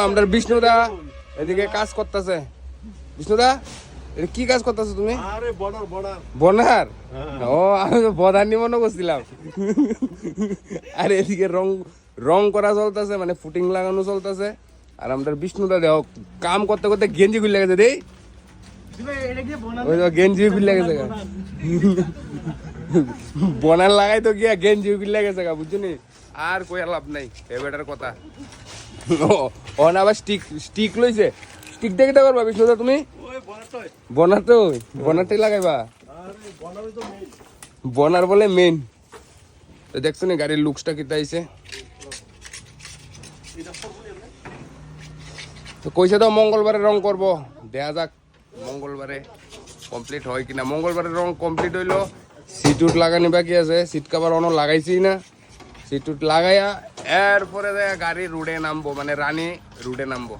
আমরা বিষ্ণুদা এদিকে কাজ করতেছে। বিষ্ণুদা এটা কি কাজ করতেছো তুমি? বনার? ও আমি তো বদার নিমন্ত্রণ করছিলাম। আর এদিকে রং করা চলতেছে, মানে ফুটিং লাগানো চলতেছে। আর আমাদের বিষ্ণুদা দেখ কাম করতে করতে গেঞ্জি খুলে গেছে রে। গেঞ্জি খুলে গেছে, বনার লাগাই তো গিয়া গেঞ্জি খুলে গেছে গা, বুঝছনি? আর কই লাভ নাই এবারের কথা। ও না আবার স্টিক লইছে। স্টিক দেখে কি করবা বিষ্ণুদা তুমি? বনারটাই লাগাইবা? বনার বলে মেন। দেখছো না গাড়ির লুকসটা কিতা আইছে। তো কইছে তো মঙ্গলবারে রং করব, দেখা যাক মঙ্গলবারে কমপ্লিট হয় কিনা। মঙ্গলবারে রং কমপ্লিট হইলো, সিট উট লাগানি বাকি আছে। সিট কাভার অন্য লাগাইছি না, সিট উট লাগাইয়া এরপরে গাড়ি রুডে নামবো, মানে রানী রুডে নামবো।